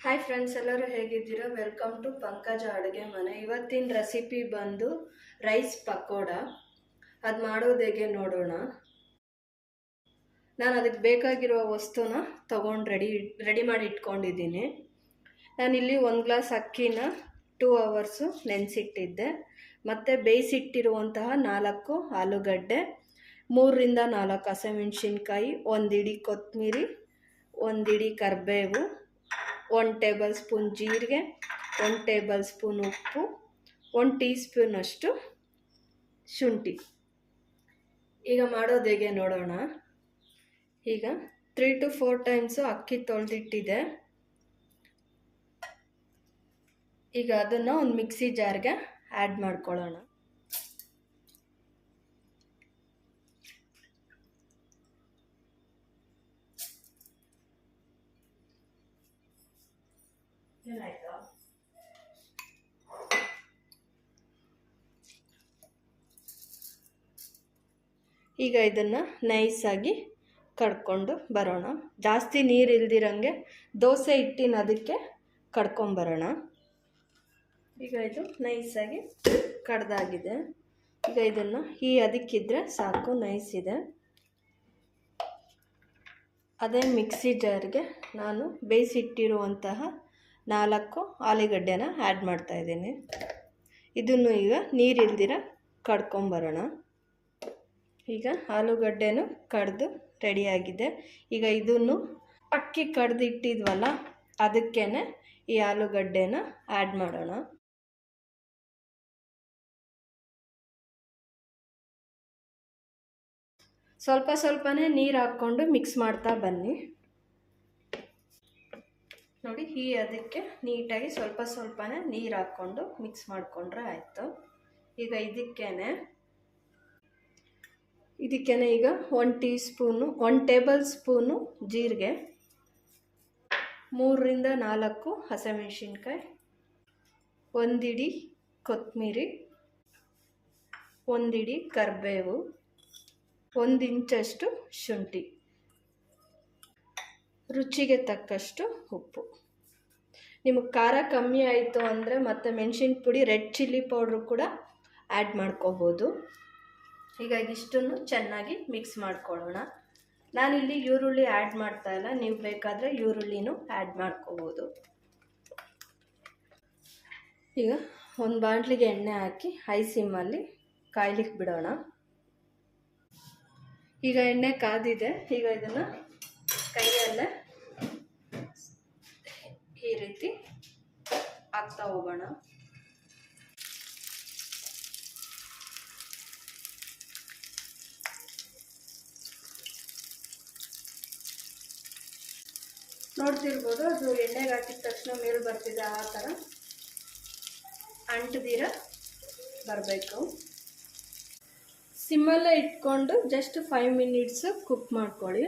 Hi friends, ಎಲ್ಲರೂ ಹೇಗಿದ್ದೀರಾ? Welcome to ಪಂಕಜ ಅಡುಗೆ ಮನೆ. ಇವತ್ತಿನ ರೆಸಿಪಿ ಬಂದು ರೈಸ್ ಪಕೋಡ. ಅದು ಮಾಡೋದು ಹೇಗೆ ನೋಡೋಣ. ನಾನು ಅದಕ್ಕೆ ಬೇಕಾಗಿರುವ ವಸ್ತುನ ತೊಗೊಂಡು ರೆಡಿ ಮಾಡಿ ಇಟ್ಕೊಂಡಿದ್ದೀನಿ. ನಾನಿಲ್ಲಿ 1 ಗ್ಲಾಸ್ ಅಕ್ಕಿನ 2 ಅವರ್ಸು ನೆನೆಸಿಟ್ಟಿದ್ದೆ. ಮತ್ತು ಬೇಯಿಸಿಟ್ಟಿರುವಂತಹ 4 ಆಲೂಗಡ್ಡೆ, 3ರಿಂದ 4 ಹಸಿಮೆಣಸಿನ್ಕಾಯಿ, 1 ಇಡಿ ಕೊತ್ತಂಬರಿ, 1 ಇಡಿ ಕರಿಬೇವು, 1 ಟೇಬಲ್ ಸ್ಪೂನ್ ಜೀರಿಗೆ, 1 ಟೇಬಲ್ ಸ್ಪೂನ್ ಉಪ್ಪು, 1 ಟೀ ಸ್ಪೂನಷ್ಟು ಶುಂಠಿ. ಈಗ ಮಾಡೋದು ಹೇಗೆ ನೋಡೋಣ. ಈಗ 3 to 4 ಟೈಮ್ಸು ಅಕ್ಕಿ ತೊಳೆದಿಟ್ಟಿದೆ. ಈಗ ಅದನ್ನು ಒಂದು ಮಿಕ್ಸಿ ಜಾರ್ಗೆ ಆ್ಯಡ್ ಮಾಡ್ಕೊಳ್ಳೋಣ. ಈಗ ಇದನ್ನು ನೈಸಾಗಿ ಕಡ್ಕೊಂಡು ಬರೋಣ. ಜಾಸ್ತಿ ನೀರು ಇಲ್ದಿರಂಗೆ ದೋಸೆ ಹಿಟ್ಟಿನ ಅದಕ್ಕೆ ಕಡ್ಕೊಂಬರೋಣ. ಈಗ ಇದು ನೈಸಾಗಿ ಕಡ್ದಾಗಿದೆ. ಈಗ ಇದನ್ನು ಅದಕ್ಕಿದ್ರೆ ಸಾಕು, ನೈಸಿದೆ. ಅದೇ ಮಿಕ್ಸಿ ಜಾರ್ಗೆ ನಾನು ಬೇಯಿಸಿಟ್ಟಿರುವಂತಹ 4 ಆಲೂಗಡ್ಡೆನ ಆ್ಯಡ್ ಮಾಡ್ತಾಯಿದ್ದೀನಿ. ಇದನ್ನು ಈಗ ನೀರಿಲ್ದಿರ ಕಡ್ಕೊಂಬರೋಣ. ಈಗ ಆಲೂಗಡ್ಡೆನೂ ಕಡ್ದು ರೆಡಿಯಾಗಿದೆ. ಈಗ ಇದನ್ನು ಅಕ್ಕಿ ಕಡ್ದು ಇಟ್ಟಿದ್ವಲ್ಲ, ಅದಕ್ಕೇ ಈ ಆಲೂಗಡ್ಡೆನ ಆ್ಯಡ್ ಮಾಡೋಣ. ಸ್ವಲ್ಪ ಸ್ವಲ್ಪನೇ ನೀರು ಹಾಕ್ಕೊಂಡು ಮಿಕ್ಸ್ ಮಾಡ್ತಾ ಬನ್ನಿ. ನೋಡಿ, ಅದಕ್ಕೆ ನೀಟಾಗಿ ಸ್ವಲ್ಪ ಸ್ವಲ್ಪನೇ ನೀರು ಹಾಕ್ಕೊಂಡು ಮಿಕ್ಸ್ ಮಾಡಿಕೊಂಡ್ರೆ ಆಯಿತು. ಈಗ ಇದಕ್ಕೇನೆ ಈಗ 1 ಟೇಬಲ್ ಸ್ಪೂನು ಜೀರಿಗೆ, 3ರಿಂದ 4 ಹಸಿಮೆಣಸಿನ್ಕಾಯಿ, 1 ಇಡಿ ಕೊತ್ತಂಬರಿ, 1 ಇಡಿ ಕರಿಬೇವು, 1 ಇಂಚಷ್ಟು ಶುಂಠಿ, ರುಚಿಗೆ ತಕ್ಕಷ್ಟು ಉಪ್ಪು. ನಿಮಗೆ ಖಾರ ಕಮ್ಮಿ ಆಯಿತು ಅಂದರೆ ಮತ್ತೆ ಮೆಣಸಿನ ಪುಡಿ, ರೆಡ್ ಚಿಲ್ಲಿ ಪೌಡ್ರು ಕೂಡ ಆ್ಯಡ್ ಮಾಡ್ಕೋಬೋದು. ಈಗ ಇಷ್ಟನ್ನು ಚೆನ್ನಾಗಿ ಮಿಕ್ಸ್ ಮಾಡ್ಕೊಳ್ಳೋಣ. ನಾನಿಲ್ಲಿ ಈರುಳ್ಳಿ ಆ್ಯಡ್ ಮಾಡ್ತಾಯಿಲ್ಲ, ನೀವು ಬೇಕಾದರೆ ಈರುಳ್ಳಿನೂ ಆ್ಯಡ್ ಮಾಡ್ಕೋಬೋದು. ಈಗ ಒಂದು ಬಾಣಲಿಗೆ ಎಣ್ಣೆ ಹಾಕಿ ಹೈ ಸಿಮ್ಮಲ್ಲಿ ಕಾಯ್ಲಿಕ್ಕೆ ಬಿಡೋಣ. ಈಗ ಎಣ್ಣೆ ಕಾದಿದೆ. ಈಗ ಇದನ್ನು ಕೈಯಲ್ಲೇ ಈ ರೀತಿ ಹಾಕ್ತಾ ಹೋಗೋಣ. ನೋಡ್ತಿರ್ಬೋದು, ಅದು ಎಣ್ಣೆಗೆ ಹಾಕಿದ ತಕ್ಷಣ ಮೇಲೆ ಬರ್ತಿದೆ. ಆ ಥರ ಅಂಟದಿರ ಬರಬೇಕು. ಸಿಮ್ಮಲ್ಲೇ ಇಟ್ಕೊಂಡು ಜಸ್ಟ್ 5 ಮಿನಿಟ್ಸ್ ಕುಕ್ ಮಾಡ್ಕೊಳ್ಳಿ.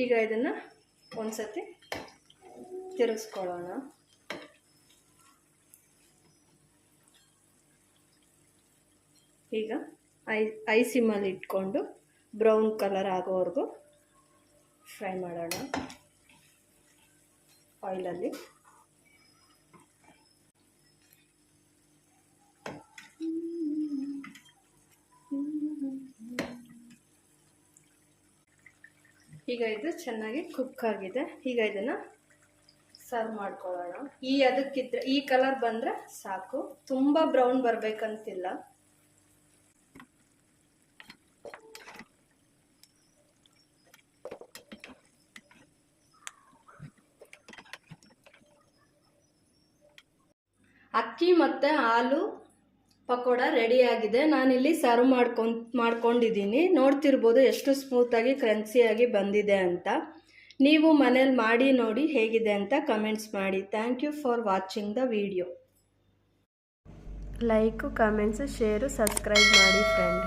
ಈಗ ಇದನ್ನು ಒಂದ್ಸತಿ ತಿರುಗಿಸ್ಕೊಳ್ಳೋಣ. ಈಗ ಐ ಸಿಮ್ಮಲ್ಲಿ ಇಟ್ಕೊಂಡು ಬ್ರೌನ್ ಕಲರ್ ಆಗೋವರೆಗೂ ಫ್ರೈ ಮಾಡೋಣ ಆಯಿಲಲ್ಲಿ. ಈಗ ಇದು ಚೆನ್ನಾಗಿ ಕುಕ್ ಆಗಿದೆ. ಈಗ ಇದನ್ನು ಸರ್ವ್ ಮಾಡ್ಕೊಳ್ಳೋಣ. ಅದಕ್ಕಿದ್ರೆ ಈ ಕಲರ್ ಬಂದರೆ ಸಾಕು, ತುಂಬ ಬ್ರೌನ್ ಬರಬೇಕಂತಿಲ್ಲ. ಅಕ್ಕಿ ಮತ್ತು ಹಾಲು ಪಕೋಡ ರೆಡಿಯಾಗಿದೆ. ನಾನಿಲ್ಲಿ ಸರ್ವ್ ಮಾಡ್ಕೊಂಡಿದ್ದೀನಿ. ನೋಡ್ತಿರ್ಬೋದು ಎಷ್ಟು ಸ್ಮೂತಾಗಿ ಕ್ರಂಚಿಯಾಗಿ ಬಂದಿದೆ ಅಂತ. ನೀವು ಮನೇಲಿ ಮಾಡಿ ನೋಡಿ ಹೇಗಿದೆ ಅಂತ ಕಮೆಂಟ್ಸ್ ಮಾಡಿ. Thank you for watching the video. Like, comments, share, subscribe ಮಾಡಿ ಫ್ರೆಂಡ್.